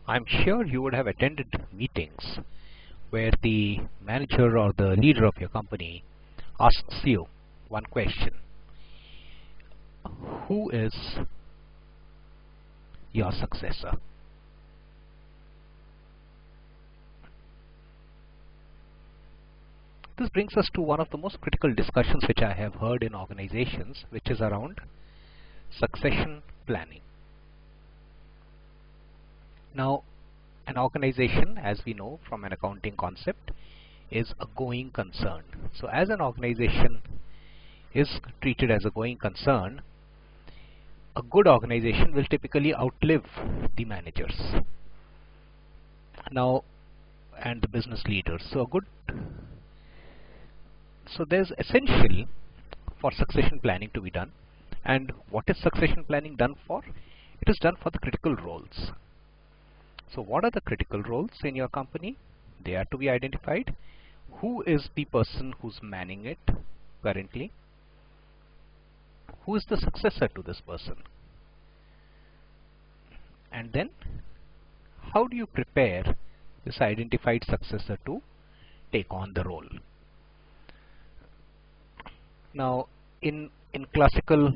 I'm sure you would have attended meetings where the manager or the leader of your company asks you one question: who is your successor? This brings us to one of the most critical discussions which I have heard in organizations, which is around succession planning. Now, an organization, as we know from an accounting concept, is a going concern. So as an organization is treated as a going concern, a good organization will typically outlive the managers now and the business leaders. So there's essential for succession planning to be done. And what is succession planning done for? It is done for the critical roles. So what are the critical roles in your company? They are to be identified. Who is the person who's manning it currently? Who is the successor to this person? And then how do you prepare this identified successor to take on the role? Now, in classical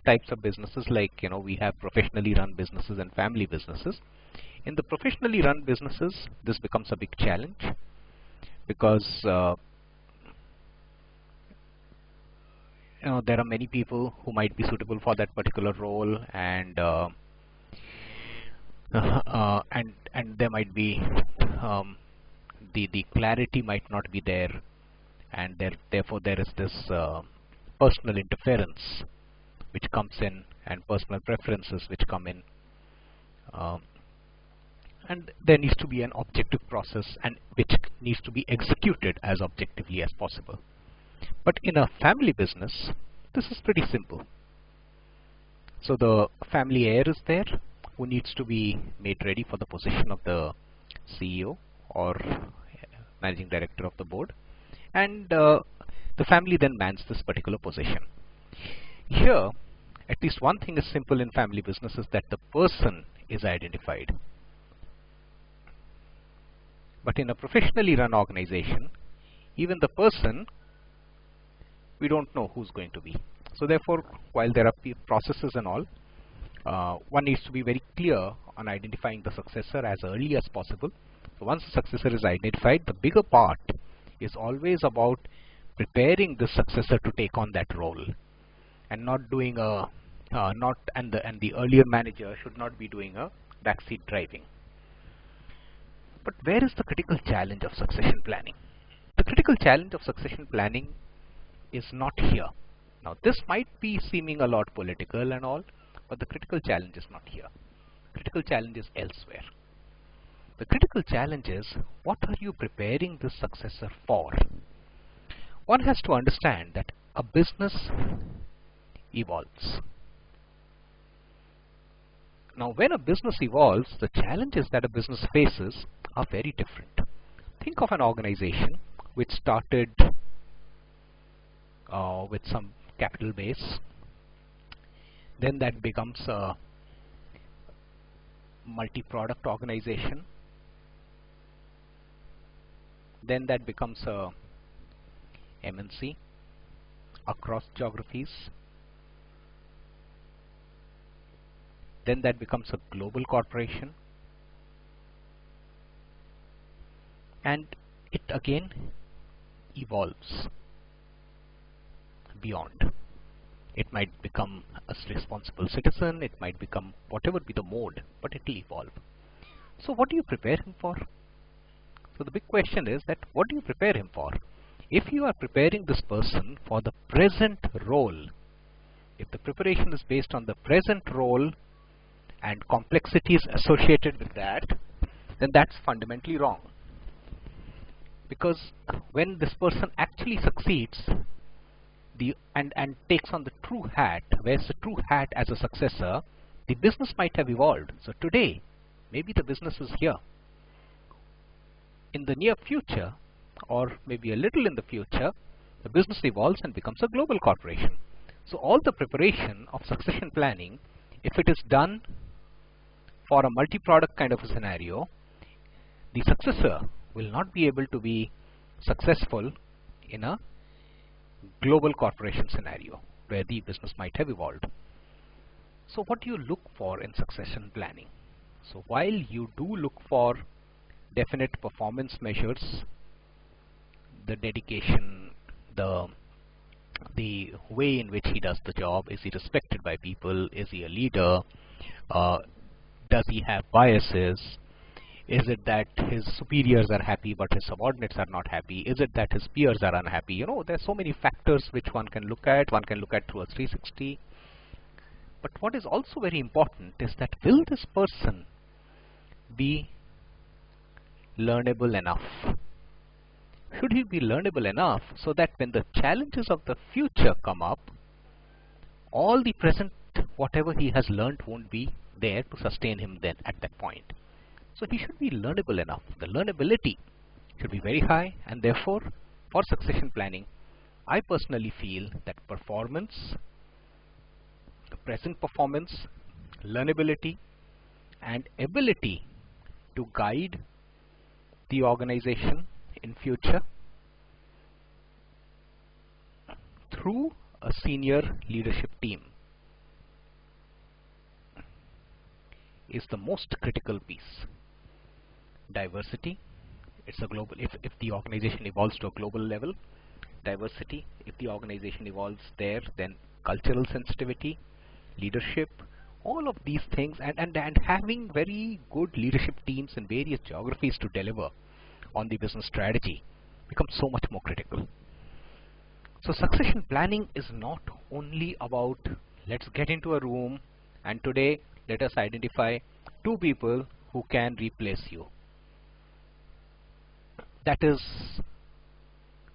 types of businesses, like we have professionally run businesses and family businesses. In the professionally run businesses, this becomes a big challenge because there are many people who might be suitable for that particular role, and there might be the clarity might not be there, and therefore there is this personal interference which comes in, and personal preferences which come in, and there needs to be an objective process, and which needs to be executed as objectively as possible. But in a family business, this is pretty simple. So the family heir is there, who needs to be made ready for the position of the CEO or managing director of the board, and the family then mans this particular position. Here, at least one thing is simple in family businesses, that the person is identified. But in a professionally run organization, even the person, we don't know who's going to be. So therefore, while there are processes and all, one needs to be very clear on identifying the successor as early as possible. So once the successor is identified, the bigger part is always about preparing the successor to take on that role, and not doing a and the earlier manager should not be doing a backseat driving. But where is the critical challenge of succession planning? The critical challenge of succession planning is not here. Now this might be seeming a lot political and all, but the critical challenge is not here. Critical challenge is elsewhere. The critical challenge is, what are you preparing this successor for? One has to understand that a business evolves. Now when a business evolves, the challenges that a business faces are very different. Think of an organization which started with some capital base, then that becomes a multi-product organization, then that becomes a MNC across geographies, then that becomes a global corporation, and it again evolves beyond. It might become a responsible citizen, it might become whatever be the mode, but it will evolve. So what do you prepare him for? So the big question is that, what do you prepare him for? If you are preparing this person for the present role, if the preparation is based on the present role and complexities associated with that, then that's fundamentally wrong. Because when this person actually succeeds and takes on the true hat, wears the true hat as a successor, the business might have evolved. So today, maybe the business is here. In the near future, or maybe a little in the future, the business evolves and becomes a global corporation. So all the preparation of succession planning, if it is done for a multi-product kind of a scenario, the successor will not be able to be successful in a global corporation scenario where the business might have evolved. So what do you look for in succession planning? So while you do look for definite performance measures, the dedication, the way in which he does the job, is he respected by people, is he a leader, does he have biases, is it that his superiors are happy but his subordinates are not happy, is it that his peers are unhappy? You know, there's so many factors which one can look at through a 360. But what is also very important is that will this person be learnable enough? Should he be learnable enough so that when the challenges of the future come up, all the present, whatever he has learned, won't be there to sustain him then at that point. So he should be learnable enough. The learnability should be very high, and therefore for succession planning, I personally feel that performance, the present performance, learnability, and ability to guide the organization in future through a senior leadership team is the most critical piece. Diversity, it's a global, if the organization evolves to a global level, diversity, if the organization evolves there, then cultural sensitivity, leadership, all of these things, and having very good leadership teams in various geographies to deliver on the business strategy becomes so much more critical. So succession planning is not only about let's get into a room and today let us identify 2 people who can replace you. That is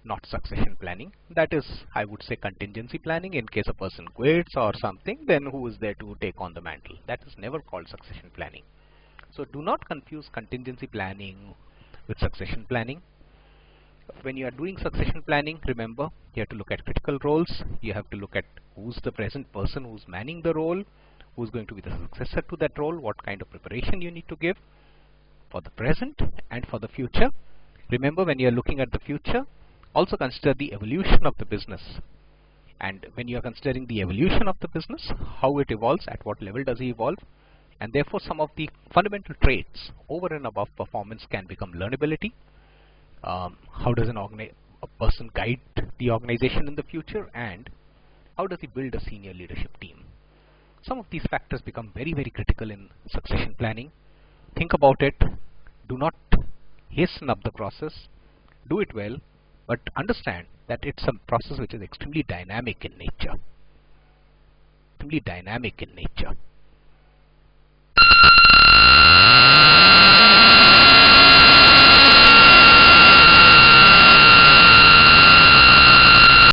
not succession planning. That is, I would say, contingency planning. In case a person quits or something, then who is there to take on the mantle? That is never called succession planning. So do not confuse contingency planning with succession planning. When you are doing succession planning, remember, you have to look at critical roles. You have to look at who's the present person who's manning the role, who's going to be the successor to that role, what kind of preparation you need to give for the present and for the future. Remember, when you are looking at the future, also consider the evolution of the business. And when you are considering the evolution of the business, how it evolves, at what level does it evolve, and therefore some of the fundamental traits over and above performance can become learnability. How does a person guide the organization in the future, and how does he build a senior leadership team? Some of these factors become very, very critical in succession planning. Think about it. Do not hasten up the process. Do it well, but understand that it's a process which is extremely dynamic in nature. Extremely dynamic in nature.